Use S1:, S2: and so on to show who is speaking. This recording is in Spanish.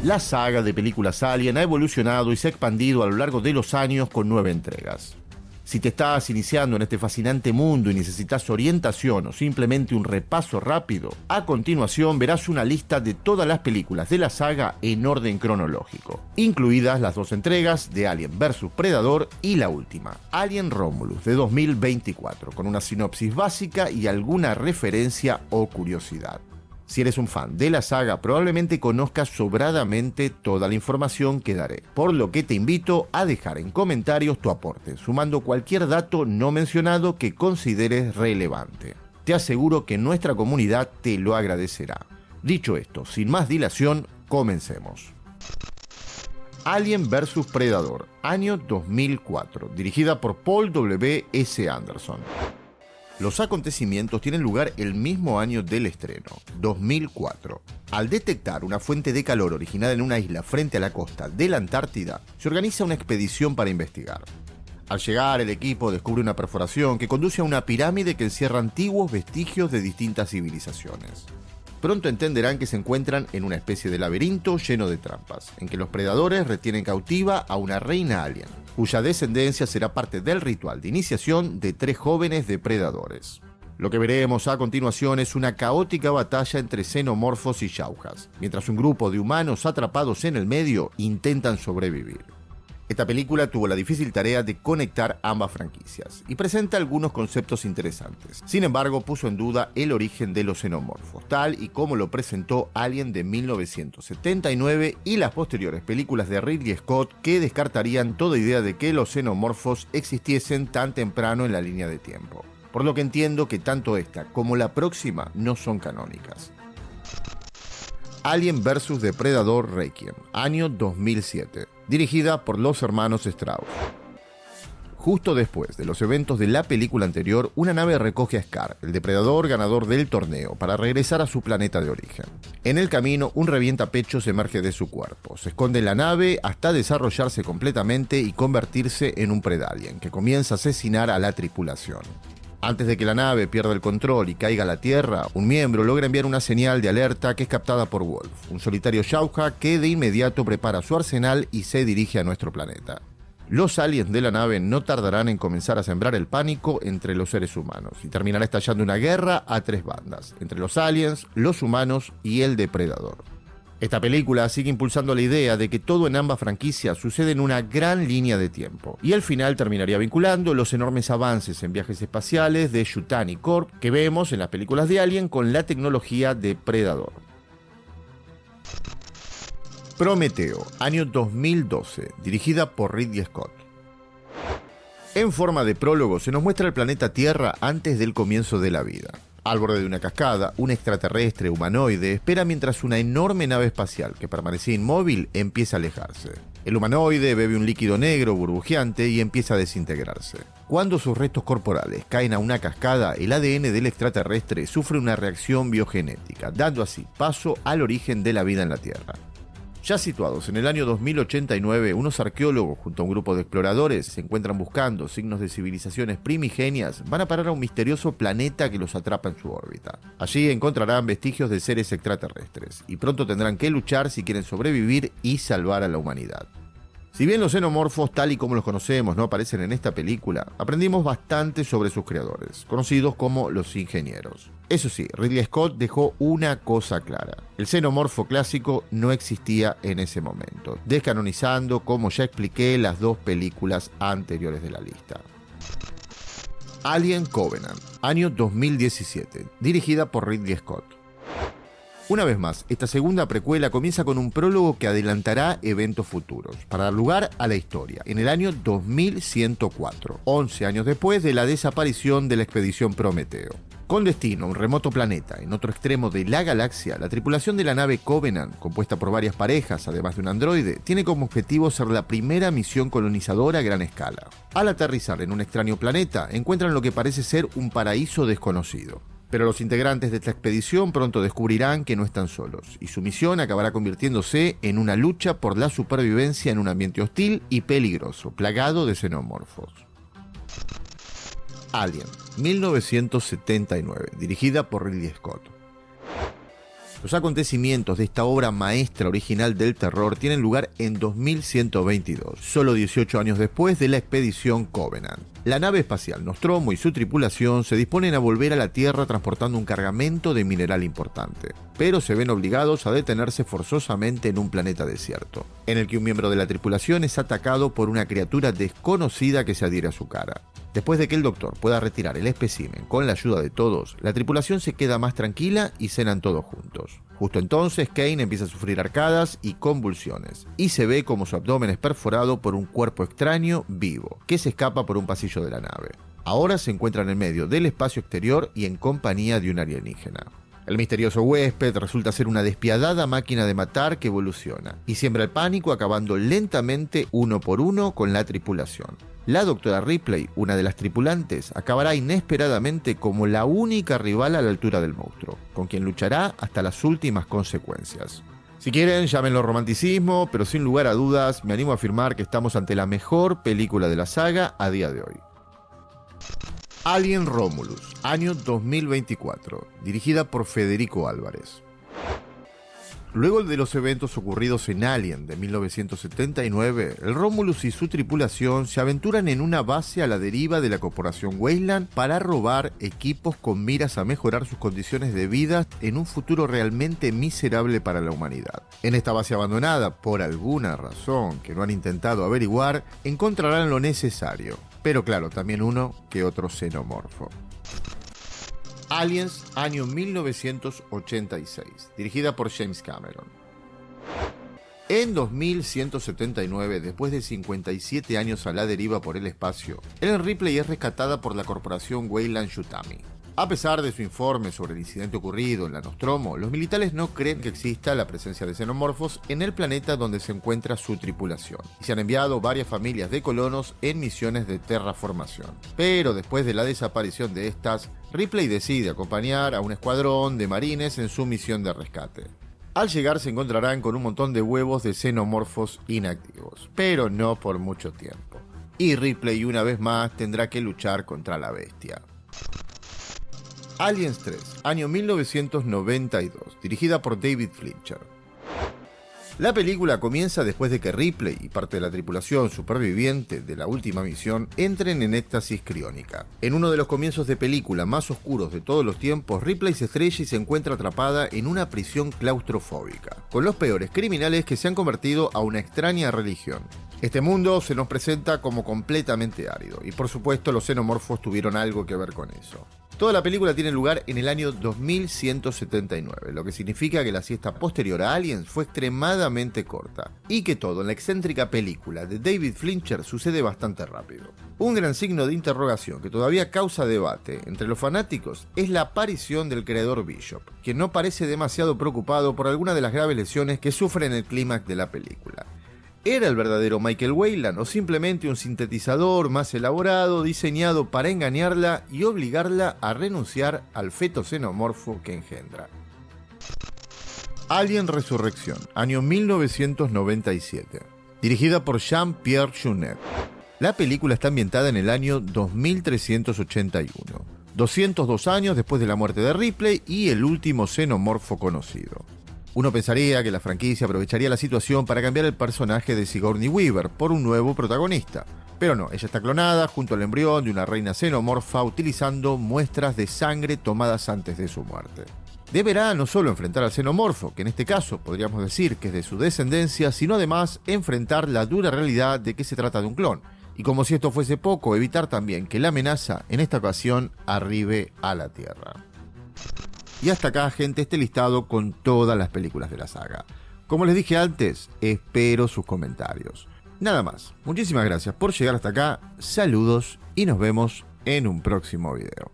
S1: La saga de películas Alien ha evolucionado y se ha expandido a lo largo de los años con 9 entregas. Si te estás iniciando en este fascinante mundo y necesitas orientación o simplemente un repaso rápido, a continuación verás una lista de todas las películas de la saga en orden cronológico, incluidas las 2 entregas de Alien vs Predator y la última, Alien Romulus de 2024, con una sinopsis básica y alguna referencia o curiosidad. Si eres un fan de la saga, probablemente conozcas sobradamente toda la información que daré, por lo que te invito a dejar en comentarios tu aporte, sumando cualquier dato no mencionado que consideres relevante. Te aseguro que nuestra comunidad te lo agradecerá. Dicho esto, sin más dilación, comencemos. Alien vs Predator, año 2004, dirigida por Paul W. S. Anderson. Los acontecimientos tienen lugar el mismo año del estreno, 2004. Al detectar una fuente de calor originada en una isla frente a la costa de la Antártida, se organiza una expedición para investigar. Al llegar, el equipo descubre una perforación que conduce a una pirámide que encierra antiguos vestigios de distintas civilizaciones. Pronto entenderán que se encuentran en una especie de laberinto lleno de trampas, en que los predadores retienen cautiva a una reina alien, cuya descendencia será parte del ritual de iniciación de 3 jóvenes depredadores. Lo que veremos a continuación es una caótica batalla entre xenomorfos y jaujas, mientras un grupo de humanos atrapados en el medio intentan sobrevivir. Esta película tuvo la difícil tarea de conectar ambas franquicias y presenta algunos conceptos interesantes. Sin embargo, puso en duda el origen de los xenomorfos, tal y como lo presentó Alien de 1979 y las posteriores películas de Ridley Scott, que descartarían toda idea de que los xenomorfos existiesen tan temprano en la línea de tiempo. Por lo que entiendo que tanto esta como la próxima no son canónicas. Alien vs Depredador Requiem, año 2007, dirigida por los hermanos Strauss. Justo después de los eventos de la película anterior, una nave recoge a Scar, el depredador ganador del torneo, para regresar a su planeta de origen. En el camino, un revientapechos emerge de su cuerpo, se esconde en la nave hasta desarrollarse completamente y convertirse en un predalien, que comienza a asesinar a la tripulación. Antes de que la nave pierda el control y caiga a la Tierra, un miembro logra enviar una señal de alerta que es captada por Wolf, un solitario Jauja que de inmediato prepara su arsenal y se dirige a nuestro planeta. Los aliens de la nave no tardarán en comenzar a sembrar el pánico entre los seres humanos y terminará estallando una guerra a 3 bandas, entre los aliens, los humanos y el depredador. Esta película sigue impulsando la idea de que todo en ambas franquicias sucede en una gran línea de tiempo, y al final terminaría vinculando los enormes avances en viajes espaciales de Yutani Corp que vemos en las películas de Alien con la tecnología de Predator. Prometeo, año 2012, dirigida por Ridley Scott. En forma de prólogo se nos muestra el planeta Tierra antes del comienzo de la vida. Al borde de una cascada, un extraterrestre humanoide espera mientras una enorme nave espacial que permanecía inmóvil empieza a alejarse. El humanoide bebe un líquido negro burbujeante y empieza a desintegrarse. Cuando sus restos corporales caen a una cascada, el ADN del extraterrestre sufre una reacción biogenética, dando así paso al origen de la vida en la Tierra. Ya situados en el año 2089, unos arqueólogos junto a un grupo de exploradores se encuentran buscando signos de civilizaciones primigenias, van a parar a un misterioso planeta que los atrapa en su órbita. Allí encontrarán vestigios de seres extraterrestres, y pronto tendrán que luchar si quieren sobrevivir y salvar a la humanidad. Si bien los xenomorfos, tal y como los conocemos, no aparecen en esta película, aprendimos bastante sobre sus creadores, conocidos como los ingenieros. Eso sí, Ridley Scott dejó una cosa clara: el xenomorfo clásico no existía en ese momento, descanonizando, como ya expliqué, las 2 películas anteriores de la lista. Alien Covenant, año 2017, dirigida por Ridley Scott. Una vez más, esta segunda precuela comienza con un prólogo que adelantará eventos futuros, para dar lugar a la historia, en el año 2104, 11 años después de la desaparición de la expedición Prometeo. Con destino a un remoto planeta en otro extremo de la galaxia, la tripulación de la nave Covenant, compuesta por varias parejas, además de un androide, tiene como objetivo ser la primera misión colonizadora a gran escala. Al aterrizar en un extraño planeta, encuentran lo que parece ser un paraíso desconocido. Pero los integrantes de esta expedición pronto descubrirán que no están solos, y su misión acabará convirtiéndose en una lucha por la supervivencia en un ambiente hostil y peligroso, plagado de xenomorfos. Alien, 1979, dirigida por Ridley Scott. Los acontecimientos de esta obra maestra original del terror tienen lugar en 2122, solo 18 años después de la expedición Covenant. La nave espacial Nostromo y su tripulación se disponen a volver a la Tierra transportando un cargamento de mineral importante, pero se ven obligados a detenerse forzosamente en un planeta desierto, en el que un miembro de la tripulación es atacado por una criatura desconocida que se adhiere a su cara. Después de que el doctor pueda retirar el espécimen con la ayuda de todos, la tripulación se queda más tranquila y cenan todos juntos. Justo entonces, Kane empieza a sufrir arcadas y convulsiones, y se ve como su abdomen es perforado por un cuerpo extraño vivo, que se escapa por un pasillo de la nave. Ahora se encuentran en medio del espacio exterior y en compañía de un alienígena. El misterioso huésped resulta ser una despiadada máquina de matar que evoluciona, y siembra el pánico acabando lentamente uno por uno con la tripulación. La doctora Ripley, una de las tripulantes, acabará inesperadamente como la única rival a la altura del monstruo, con quien luchará hasta las últimas consecuencias. Si quieren, llámenlo romanticismo, pero sin lugar a dudas, me animo a afirmar que estamos ante la mejor película de la saga a día de hoy. Alien Romulus, año 2024, dirigida por Federico Álvarez. Luego de los eventos ocurridos en Alien de 1979, el Romulus y su tripulación se aventuran en una base a la deriva de la corporación Weyland para robar equipos con miras a mejorar sus condiciones de vida en un futuro realmente miserable para la humanidad. En esta base abandonada, por alguna razón que no han intentado averiguar, encontrarán lo necesario, pero claro, también uno que otro xenomorfo. Aliens, año 1986, dirigida por James Cameron. En 2179, después de 57 años a la deriva por el espacio, Ellen Ripley es rescatada por la corporación Weyland-Yutani. A pesar de su informe sobre el incidente ocurrido en la Nostromo, los militares no creen que exista la presencia de xenomorfos en el planeta donde se encuentra su tripulación, y se han enviado varias familias de colonos en misiones de terraformación. Pero después de la desaparición de estas, Ripley decide acompañar a un escuadrón de marines en su misión de rescate. Al llegar se encontrarán con un montón de huevos de xenomorfos inactivos, pero no por mucho tiempo. Y Ripley una vez más tendrá que luchar contra la bestia. Aliens 3, año 1992, dirigida por David Fincher. La película comienza después de que Ripley y parte de la tripulación superviviente de la última misión entren en éxtasis criónica. En uno de los comienzos de película más oscuros de todos los tiempos, Ripley se estrella y se encuentra atrapada en una prisión claustrofóbica, con los peores criminales que se han convertido a una extraña religión. Este mundo se nos presenta como completamente árido, y por supuesto los xenomorfos tuvieron algo que ver con eso. Toda la película tiene lugar en el año 2179, lo que significa que la siesta posterior a Aliens fue extremadamente corta, y que todo en la excéntrica película de David Fincher sucede bastante rápido. Un gran signo de interrogación que todavía causa debate entre los fanáticos es la aparición del creador Bishop, quien no parece demasiado preocupado por alguna de las graves lesiones que sufre en el clímax de la película. ¿Era el verdadero Michael Weyland o simplemente un sintetizador más elaborado diseñado para engañarla y obligarla a renunciar al feto xenomorfo que engendra? Alien Resurrección, año 1997, dirigida por Jean-Pierre Jeunet. La película está ambientada en el año 2381, 202 años después de la muerte de Ripley y el último xenomorfo conocido. Uno pensaría que la franquicia aprovecharía la situación para cambiar el personaje de Sigourney Weaver por un nuevo protagonista. Pero no, ella está clonada junto al embrión de una reina xenomorfa utilizando muestras de sangre tomadas antes de su muerte. Deberá no solo enfrentar al xenomorfo, que en este caso podríamos decir que es de su descendencia, sino además enfrentar la dura realidad de que se trata de un clon. Y como si esto fuese poco, evitar también que la amenaza en esta ocasión arribe a la Tierra. Y hasta acá, gente, este listado con todas las películas de la saga. Como les dije antes, espero sus comentarios. Nada más, muchísimas gracias por llegar hasta acá, saludos y nos vemos en un próximo video.